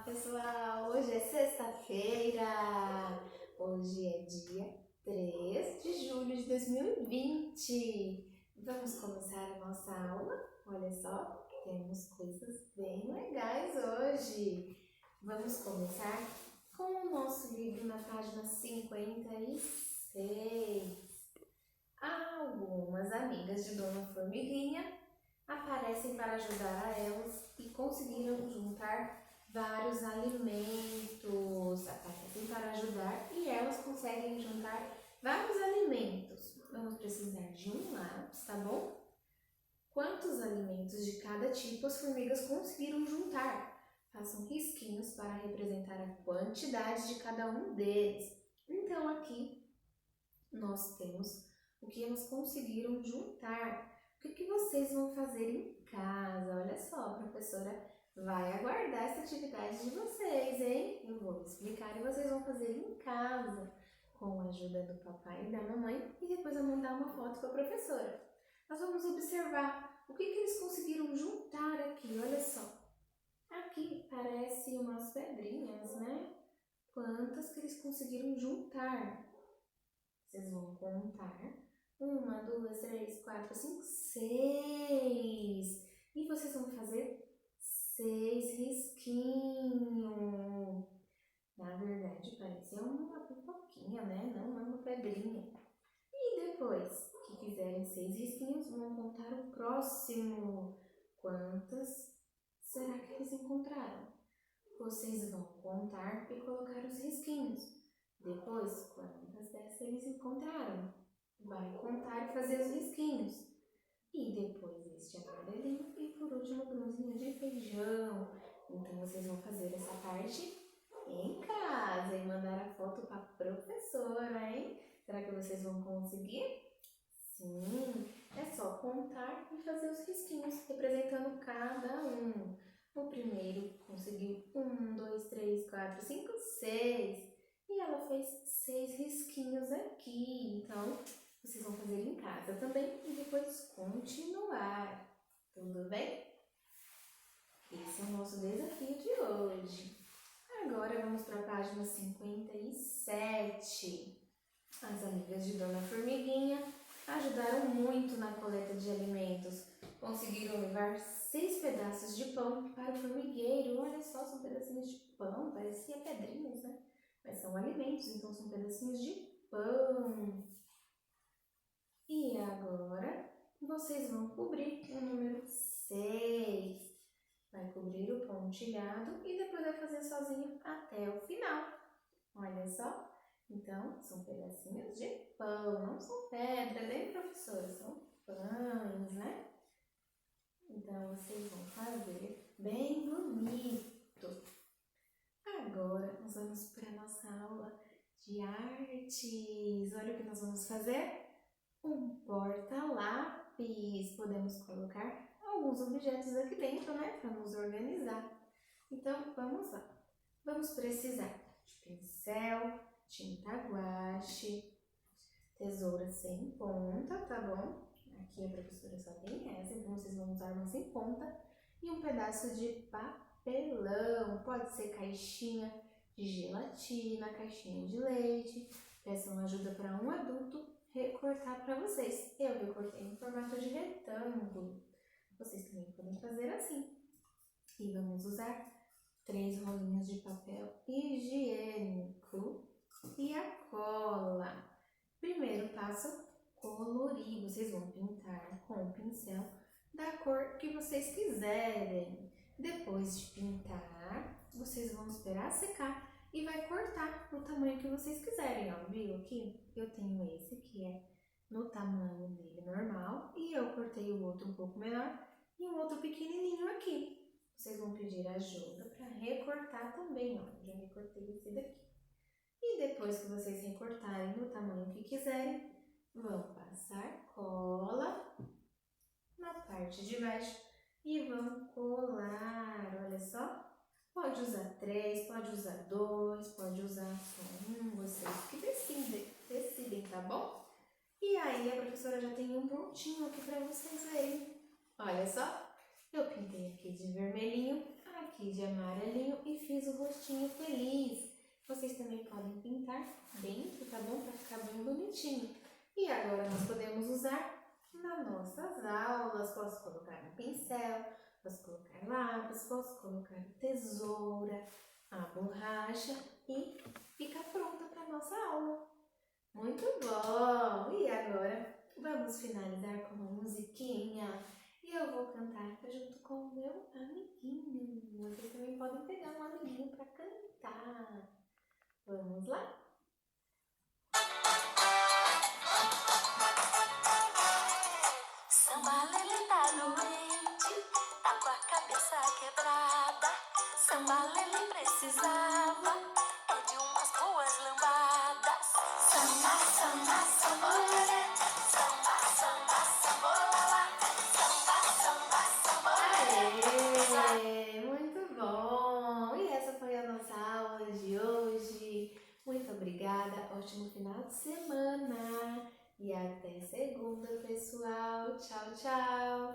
Pessoal, hoje é sexta-feira, hoje é dia 3 de julho de 2020. Vamos começar a nossa aula. Olha só, temos coisas bem legais hoje. Vamos começar com o nosso livro na página 56. Algumas amigas de Dona Formiguinha aparecem para ajudar a elas e conseguiram juntar vários alimentos. Aparecem para ajudar e elas conseguem juntar vários alimentos. Vamos precisar de um lápis, tá bom? Quantos alimentos de cada tipo as formigas conseguiram juntar? Façam risquinhos para representar a quantidade de cada um deles. Então aqui nós temos o que elas conseguiram juntar. O que vocês vão fazer em casa? Olha só, a professora vai aguardar essa atividade de vocês, hein? Eu vou explicar e vocês vão fazer em casa, com a ajuda do papai e da mamãe, e depois eu mandar uma foto para a professora. Nós vamos observar o que eles conseguiram juntar aqui, olha só. Aqui parece umas pedrinhas, né? Quantas que eles conseguiram juntar? Vocês vão contar. 1, 2, 3, 4, 5, 6. E vocês vão fazer 6 risquinhos. Na verdade, parece uma pipoquinha, né? Não é uma pedrinha. E depois que fizerem 6 risquinhos, vão contar o próximo. Quantas será que eles encontraram? Vocês vão contar e colocar os risquinhos. Depois, quantas dessas eles encontraram? Vai contar e fazer os risquinhos. E depois este amarelinho e por último grãozinho de feijão. Então vocês vão fazer essa parte em casa e mandar a foto para a professora, hein? Será que vocês vão conseguir? Sim, é só contar e fazer os risquinhos representando cada um. O primeiro conseguiu 1, 2, 3, 4, 5, 6. E ela fez 6 risquinhos aqui. Então, vocês vão fazer em casa também e depois continuar. Tudo bem? Esse é o nosso desafio de hoje. Agora vamos para a página 57. As amigas de Dona Formiguinha ajudaram muito na coleta de alimentos. Conseguiram levar 6 pedaços de pão para o formigueiro. Olha só, são pedacinhos de pão, parecia pedrinhas, né? Mas são alimentos, então são pedacinhos de pão. E agora vocês vão cobrir o número 6. Vai cobrir o pontilhado e depois vai fazer sozinho até o final. Olha só. Então, são pedacinhos de pão, não são pedras, hein, professora? São pães, né? Então, vocês vão fazer bem bonito. Agora, nós vamos para a nossa aula de artes. Olha o que nós vamos fazer. Um porta-lápis. Podemos colocar alguns objetos aqui dentro, né? Para nos organizar. Então, vamos lá. Vamos precisar de pincel, tinta guache, tesoura sem ponta, tá bom? Aqui a professora só tem essa, então vocês vão usar uma sem ponta. E um pedaço de papelão, pode ser caixinha de gelatina, caixinha de leite. Peçam ajuda para um adulto recortar para vocês. Eu recortei em formato de retângulo. Vocês também podem fazer assim. E vamos usar 3 rolinhos de papel higiênico e a cola. Primeiro passo, colorir. Vocês vão pintar com o pincel da cor que vocês quiserem. Depois de pintar, vocês vão esperar secar e vai cortar no tamanho que vocês quiserem. Ó, viu aqui? Eu tenho esse que é no tamanho dele normal e eu cortei o outro um pouco menor e um outro pequenininho aqui. Vocês vão pedir ajuda para recortar também, ó. Já recortei esse daqui. E depois que vocês recortarem no tamanho que quiserem, vão passar cola na parte de baixo e vão colar. Olha só. Pode usar 3, pode usar 2, pode usar só 1, vocês que decidem, tá bom? E aí a professora já tem um prontinho aqui para vocês verem. Olha só. Eu pintei aqui de vermelhinho, a aqui de amarelinho e fiz o rostinho feliz. Vocês também podem pintar dentro, tá bom? Para ficar bem bonitinho. E agora nós podemos usar nas nossas aulas. Posso colocar um pincel, posso colocar lápis, posso colocar tesoura, a borracha e fica pronta para nossa aula. Muito bom! E agora vamos finalizar com uma musiquinha. E eu vou cantar junto com o meu amiguinho. Vocês também podem pegar um amiguinho para cantar. Vamos lá? Samba Lelê tá doente, tá com a cabeça quebrada. Samba Lelê precisava de umas boas lambadas. Samba, samba, sambolelê, samba, samba, sambolala, samba, samba, sambolelê. Aê, muito bom! E essa foi a nossa aula de hoje. Muito obrigada, ótimo final de semana e até segunda, pessoal. Tchau, tchau!